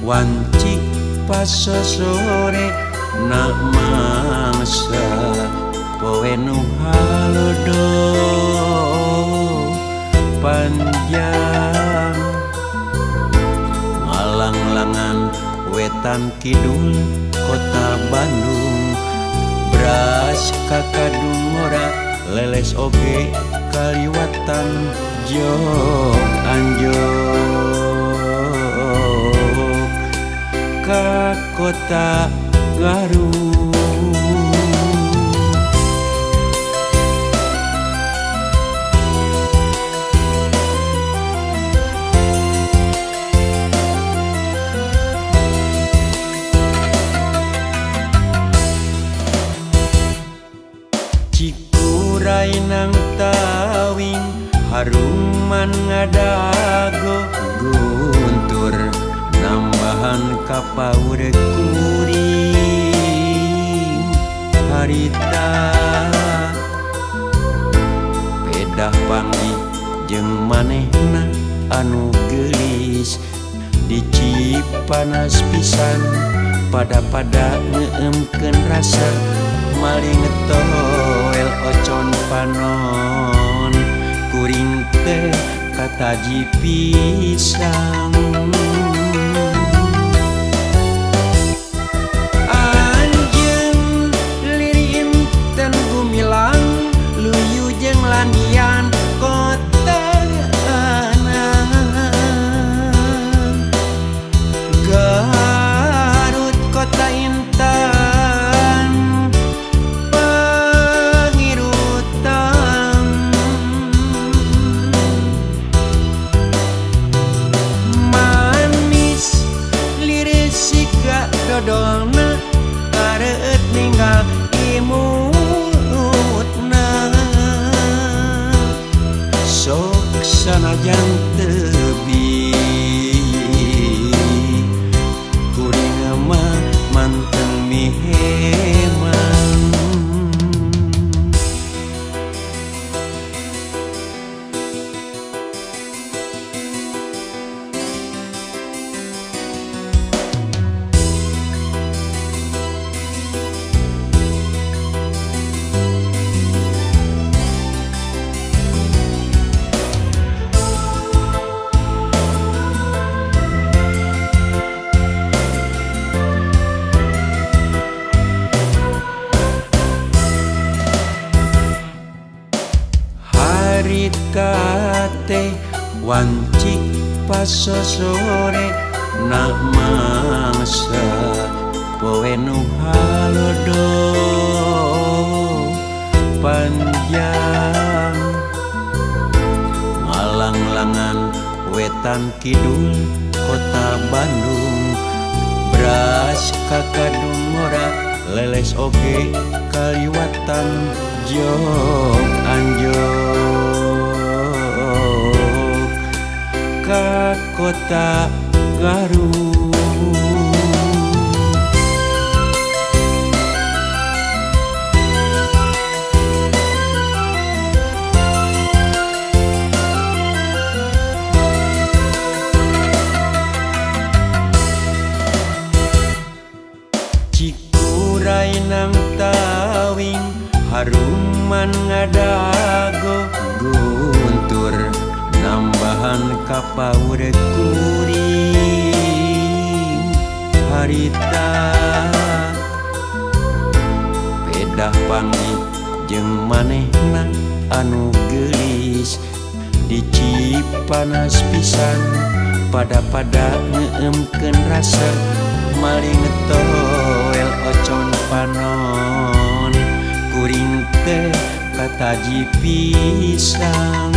Wanci pas sore nak mangsa poe nu halodo panjang ngalang-langan wetan kidul kota Bandung beras kakadung ora leles oge kaliwatan jog anjog ka kota Garut. Cikuray nang tawing haruman ngadago guntur nambahan kapaur kuring harita pedah panggih jeung manehna anu geulis dicipanas pisan pada ngeemkeun rasa maling toel ocon panon kuring teh kataji pisang anjeun lirim ten gumilang luyu jeung landian kota Garut kota intan dodolna kareut ninggal imutna sok sanajan teubi kuring mah manteng miheman. Kate wanci pas sore nak mangsa poe nu halodo panjang ngalang-langan wetan kidul kota Bandung beras kakadung ora leles oge kaliwatan jog anjog ka kota Garut. Cikuray nang tawing haruman ngadago guntur nambahan kapaur kuring harita pedah panggih jeung manehna anu geulis dicipanas pisan pada ngeemkeun rasa maling toel ocon panon kuring teh kataji pisang.